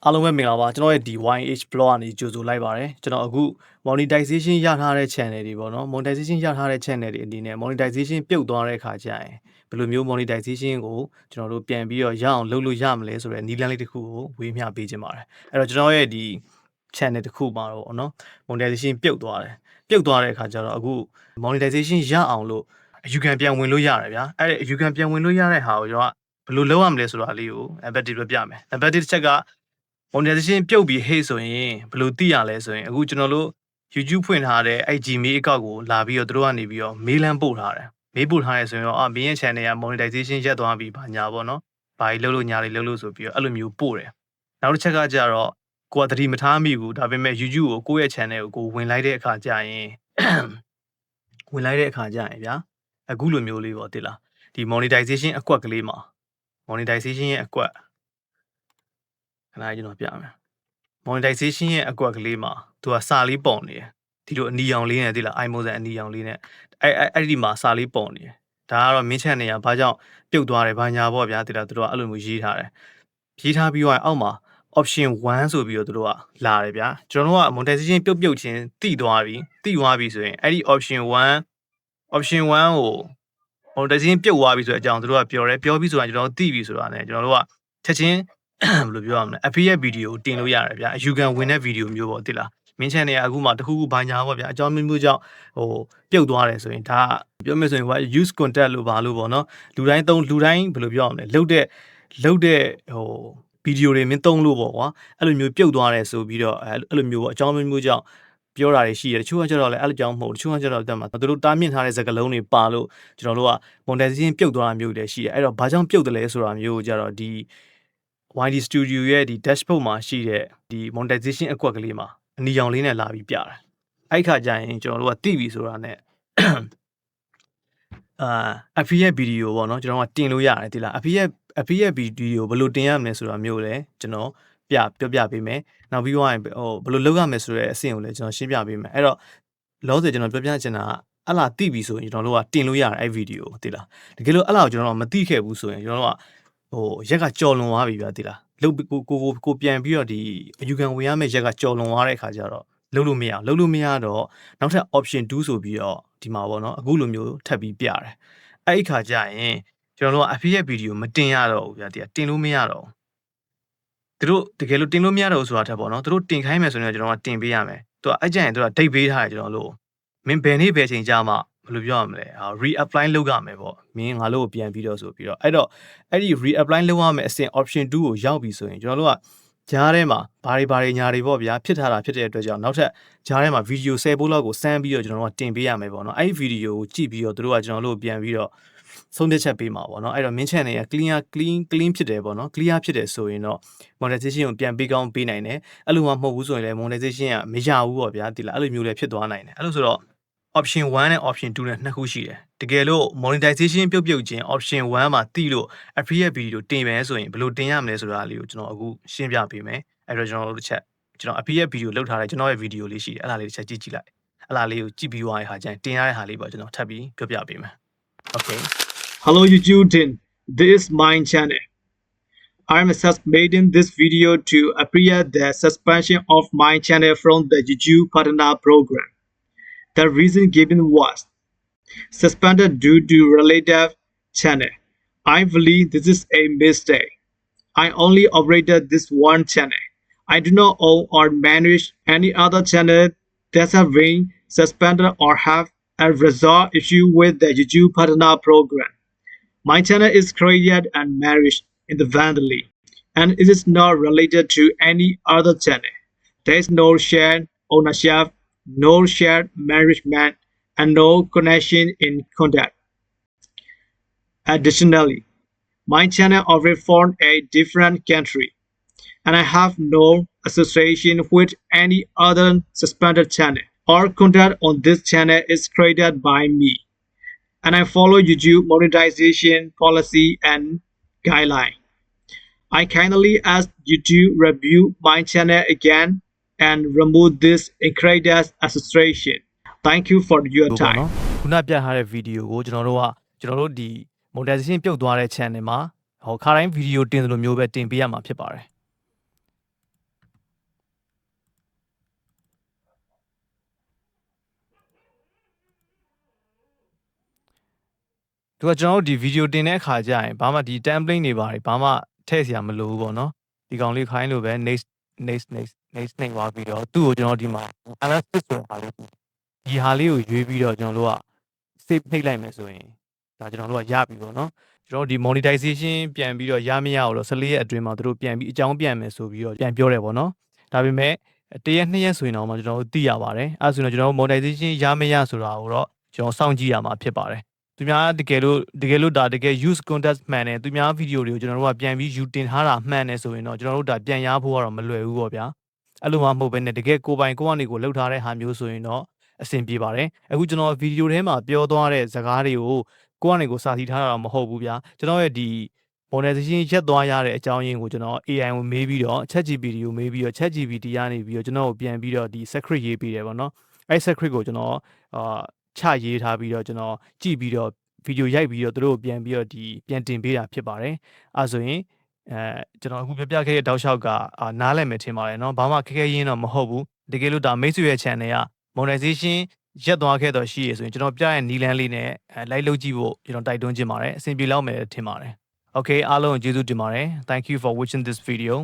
အားလုံးပဲမင်္ဂလာပါကျွန်တော်ရဲ့ဒီ YH blog ကနေကြိုဆိုလိုက်ပါတယ်ကျွန်တော်အခု monetization ရထားတဲ့ channel တွေပေါ့နော် monetization ရထားတဲ့ channel တွေအနေနဲ့ monetization ပြုတ်သွားတဲ့အခါကျရင်ဘယ်လိုမျိုး monetization ကိုကျွန်တော်တို့ပြန်ပြီးတော့ရအောင်လုပ်လို့ရမလဲဆိုတဲ့နည်းလမ်းလေးတစ်ခုကိုဝေမျှပေးခြင်းပါတယ်အဲ့တော့ကျွန်တော်ရဲ့ဒီ channel တစ်ခုမှာတော့နော် monetization ပြုတ်သွားတဲ့အခါကျတော့အခု monetization ရအောင်လို့အယူခံပြန်ဝင်လို့ရတယ်ဗျာအဲ့အယူခံပြန်ဝင်လို့ရတဲ့ဟာကိုကျွန်တော်ဘယ်လိုလုပ်ရမလဲဆိုတာလေးကို nambati ပြမယ် nambati တစ်ချက်ကmonetization ပြုတ်ပြီးဟေ့ဆိုရင်ဘယ်လိုသိရလဲဆိုရင်အခုကျွန်တော်တို့ YouTube ဖွင့်ထားတဲ့အဲ့ Gmail account ကိုလာပြီးတော့သူတို့ကနေပြီးတော့ mail လမ်းပို့ထားတယ်မေးပို့ထားရဲဆိုရင်တော့မင်းရဲ့ channel က monetization ရက်သွားပြီဘာညာပေါ့နော်ဘာကြီးလှုပ်လို့ညာလေးလှုပ်လို့ဆိုပြီးတော့အဲ့လိုမျိုးပို့တယ်နောက်တစ်ချက်ကကြတော့ကိုကသတိမထားမိဘူးဒါပေမဲ့ YouTube ကိုကိုယ့်ရဲ့ channel ကိုဝင်လိုက်တဲ့အခါကျရင်ဗျာအခုလိုမျိုးလေးပေါ့တိလားဒီ monetization အကွက်ကလေးမှာ monetization ရဲ့အကွက်ခဏကျွန်တော်ပြမယ်monetization ရဲ့အကွက်ကလေးမှာသူကစာလေးပုံနေတယ်ဒီလိုအနီရောင်လေးနဲ့သိလား iMotion အနီရောင်လေးနဲ့အဲ့ဒီမှာစာလေးပုံနေတယ်ဒါကတော့မင်းချက်နေရဘာကြောင့်ပြုတ်သွားတယ်ဘာညာပေါ့ဗျာသိလားသူတို့ကအဲ့လိုမျိုးရေးထားတယ်ရေးထားပြီးတော့အောက်မှာ option 1ဆိုပြီးတော့သူတို့ကလာတယ်ဗျာကျွန်တော်တို့က monetization ပြုတ်ချင်းတိသွားပြီဆိုရင်အဲ့ဒီ option 1ကို monetization ပြုတ်သွားပြီဆိုတဲ့အကြောင်းသူတို့ကပြောပြီးဆိုတာကျွန်တော်သိပြီဆိုတာ ਨੇ ကျွန်တော်တို့ကချက်ချင်းဘယ်လိုပြောရမလဲ affiliate video တင်လို့ရတယ်ဗျာအယူခံဝင်တဲ့ video မျိုးပေါ့တိလားမင်း channel ကအခုမှတခုခုဘာညာပေါ့ဗျာအကြောင်းမျိုးကြောင့်ပြုတ်သွားတယ်ဆိုရင်ဒါပြောမယ်ဆိုရင် use content လို့ဘာလို့ပေါ့နော်လူတိုင်းဘယ်လိုပြောရမလဲလုတ်တဲ့ဗီဒီယိုတွေမင်းသုံးလို့ပေါ့ကွာအဲ့လိုမျိုးပြုတ်သွားတယ်ဆိုပြီးတော့အဲ့လိုမျိုးပေါ့အကြောင်းမျိုးကြောင့်ပြောတာတွေရှိတယ်တချို့ကကျတော့လည်းအဲ့လိုကြောင့်မဟုတ်တချို့ကကျတော့တက်မှာသူတို့တားမြင့်ထားတဲ့စကားလုံးတွေပါလို့ကျွန်တော်တို့က monetization ပြုတ်သွားတာမျိုးတွေရှိတယ်အဲ့တော့ဘာကြောင့်ပြုတ်တယ်လဲဆိုတာမျိုးကိုကျတော့ဒီ YD Studio ရဲ့ဒီ dashboard မှာရှိတဲ့ဒီ monetization အကွက်ကလေးမှာအနီရောင်လေးနဲ့လာပြီးပြတယ်အဲ့ခါကျရင်ကျွန်တော်တို့ကတိပြီဆိုတာနဲ့affiliate video ပေါ့နော်ကျွန်တော်ကတင်လို့ရတယ်ဒီလား affiliate video ဘယ်လိုတင်ရမလဲဆိုတာမျိုးလည်းကျွန်တော်ပြောပြပေးမယ်နောက်ပြီးတော့ဘယ်လိုလုပ်ရမလဲဆိုတဲ့အဆင့်ကိုလည်းကျွန်တော်ရှင်းပြပေးမယ်အဲ့တော့လောဆယ်ကျွန်တော်ပြောပြချင်တာကအလားတိပြီဆိုရင်ကျွန်တော်တို့ကတင်လို့ရတယ်အဲ့ video ကိုသိလားတကယ်လို့အလားကိုကျွန်တော်တို့မသိခဲ့ဘူးဆိုရင်ကျွန်တော်တို့ကရက်ကကြော်လွန်သွားပြီဗျာသိလားကိုပြန်ပြီးတော့ဒီအယူခံဝင်ရမယ့်ရက်ကကြော်လွန်သွားတဲ့အခါကျတော့လုပ်လို့မရတော့နောက်ထပ် option 2ဆိုပြီးတော့ဒီမှာပေါ့နော်အခုလိုမျိုးထပ်ပြီးပြတယ်အဲ့ဒီခါကျရင်ကျွန်တော်တို့က affiliate video မတင်ရတော့ဘူးဗျာတင်လို့မရတော့သူတို့တကယ်လို့တင်လို့မရတော့ဘူးဆိုတာထက်ပေါ့နော်သူတို့တင်ခိုင်းမယ်ဆိုရင်ကျွန်တော်ကတင်ပေးရမယ်သူကအဲ့ကြရင်သူက date ပေးထားတယ်ကျွန်တော်တို့မင်းဘယ်နေ့ဘယ်ချိန်ကြာမှဘယ်လိုပြောရမလဲ re-apply လုပ်ရမယ်ပေါ့မင်းငါလို့ပြန်ပြီးတော့ဆိုပြီးတော့အဲ့တော့အဲ့ဒီ re-apply လုပ်ရမယ်အဆင့် option 2ကိုရောက်ပြီဆိုရင်ကျွန်တော်တို့ကကြားထဲမှာဘာတွေညာတွေပေါ့ဗျာဖြစ်ထားတာဖြစ်တဲ့အတွက်ကြောင့်နောက်ထပ်ကြားထဲမှာ video 10ပို့လောက်ကိုစမ်းပြီးတော့ကျွန်တော်တို့ကတင်ပေးရမယ်ပေါ့နော်အဲ့ဒီ video ကိုကြည့်ပြီးတော့တို့ကကျွန်တော်တို့ပြန်ပြီးတော့ဆုံးဖြတ်ချက်ပေးမှာပေါ့နော်အဲ့တော့မင်း channel က clean ဖြစ်တယ်ပေါ့နော် clear ဖြစ်တယ်ဆိုရင်တော့ monetization ကိုပြန်ပေးကောင်းပေးနိုင်တယ်အဲ့လိုမှမဟုတ်ဘူးဆိုရင်လည်း monetization ကမရဘူးပေါ့ဗျာဒီလားအဲ့လိုမျိုးလည်းဖြစ်သွားနိုင်တယ်အဲ့လိုဆိုတော့ option 1နဲ့ option 2နဲ့နှစ်ခုရှိတယ်တကယ်လို့ monetization ပြုတ်ခြင်း option 1မှာတိလို့ affiliate video တင်မယ်ဆိုရင်ဘယ်လိုတင်ရမလဲဆိုတာလေးကိုကျွန်တော်အခုရှင်းပြပေးမယ်အဲ့တော့ကျွန်တော်တို့တစ်ချက်ကျွန်တော် affiliate video လုပ်ထားတဲ့ကျွန်တော်ရဲ့ video လေးရှိတယ်အဲ့ဒါလေးတစ်ချက်ကြည့်လိုက်အဲ့ဒါလေးကိုကြည့်ပြီးသွားတဲ့ဟာကျရင်တင်ရတဲ့ဟာလေးပေါ့ကျွန်တော်ထပ်ပြီးပြောပြပေးမယ် Okay Hello YouTube team, this is my channel. I am submitting this video to appear the suspension of my channel from the YouTube Partner Program. The reason given was suspended due to relative channel. I believe this is a mistake. I only operated this one channel. I do not own or manage any other channel that have been suspended or have a result issue with the YouTube Partner Program. My channel is created and managed independently, and it is not related to any other channel. There is no shared ownership, no shared management, and no connection in contact. Additionally, my channel operates from a different country, and I have no association with any other suspended channel. All content on this channel is created by me, and I follow YouTube monetization policy and guideline. I kindly ask you to review my channel again and remove this incorrect association. Thank you for your time. ခုနပြထားတဲ့ video ကိုကျွန်တော်တို့ဒီ monetization ပြုတ်သွားတဲ့ channel မှာခါတိုင်း video တင်သလိုမျိုးပဲတင်ပေးရမှာဖြစ်ပါတယ် သူကကျွန်တော်တို့ဒီ video တင်တဲ့အခါကျရင်ဘာမှဒီ template တွေပါတယ်ဘာမှထည့်စရာမလိုဘူးပေါ့နော်ဒီကောင်လေးခိုင်းလို့ပဲ next နှိပ်သွားပြီးတော့သူ့ကိုကျွန်တော်ဒီမှာ analysis ဆိုတာလေးဒီဟာလေးကိုရွေးပြီးတော့ကျွန်တော်တို့က save နှိပ်လိုက်မယ်ဆိုရင်ဒါကျွန်တော်တို့ကရပြီပေါ့နော်ကျွန်တော်ဒီ monetization ပြန်ပြီးတော့ရမရတော့14ရက်အတွင်းမှာသူတို့ပြန်ပြီးအကြောင်းပြန်မယ်ဆိုပြီးတော့ပြန်ပြောတယ်ပေါ့နော်ဒါပေမဲ့1ရက်2ရက်ဆိုရင်တော့မှကျွန်တော်တို့သိရပါတယ်အဲဆိုရင်ကျွန်တော်တို့ monetization ရမရဆိုတာကိုတော့ကျွန်တော်စောင့်ကြည့်ရမှာဖြစ်ပါတယ်သူများတကယ်လို့ဒါတကယ် use context မှန်တယ်သူများဗီဒီယိုတွေကိုကျွန်တော်တို့ကပြန်ပြီးယူတင်ထားတာမှန်တယ်ဆိုရင်တော့ကျွန်တော်တို့ဒါပြန်ရဖို့ကတော့မလွယ်ဘူးပေါ့ဗျာအဲ့လိုမှမဟုတ်ဘဲနဲ့တကယ်ကိုယ်ပိုင်ကိုယ့်အနေကိုလှုပ်ထားတဲ့ဟာမျိုးဆိုရင်တော့အဆင်ပြေပါတယ်အခုကျွန်တော်ဗီဒီယိုထဲမှာပြောသွားတဲ့စကားတွေကိုကိုယ့်အနေကိုစာစီထားတာမဟုတ်ဘူးဗျာကျွန်တော်ရဲ့ဒီ monetization ရက်သွားရတဲ့အကြောင်းရင်းကိုကျွန်တော် AI ကိုမေးပြီးတော့ ChatGPT ကိုမေးပြီးတော့ ChatGPT ကနေပြီးတော့ကျွန်တော်ကိုပြန်ပြီးတော့ဒီ secret ရေးပေးတယ်ပေါ့နော်အဲ့ secret ကိုကျွန်တော်ချရေးထားပြီးတော့ကျွန်တော်ကြည့်ပြီးတော့ဗီဒီယိုရိုက်ပြီးတော့သူတို့ကိုပြန်ပြီးတော့ဒီပြန်တင်ပေးတာဖြစ်ပါတယ်အဲဆိုရင်ကျွန်တော်အခုပြပြခဲ့တဲ့တောက်လျှောက်ကနားလည်မယ်ထင်ပါတယ်เนาะဘာမှခက်ခဲရင်းတော့မဟုတ်ဘူးတကယ်လို့ဒါမိတ်ဆွေရဲ့ channel က monetization ရက်သွားခဲ့တော့ရှိရဆိုရင်ကျွန်တော်ပြရဲ့နီလန်းလေးနဲ့လိုက်လုပ်ကြည့်ဖို့ကျွန်တော်တိုက်တွန်းချင်ပါတယ်အဆင်ပြေလောက်မယ်ထင်ပါတယ် Okay အားလုံးကျေးဇူးတင်ပါတယ် Thank you for watching this video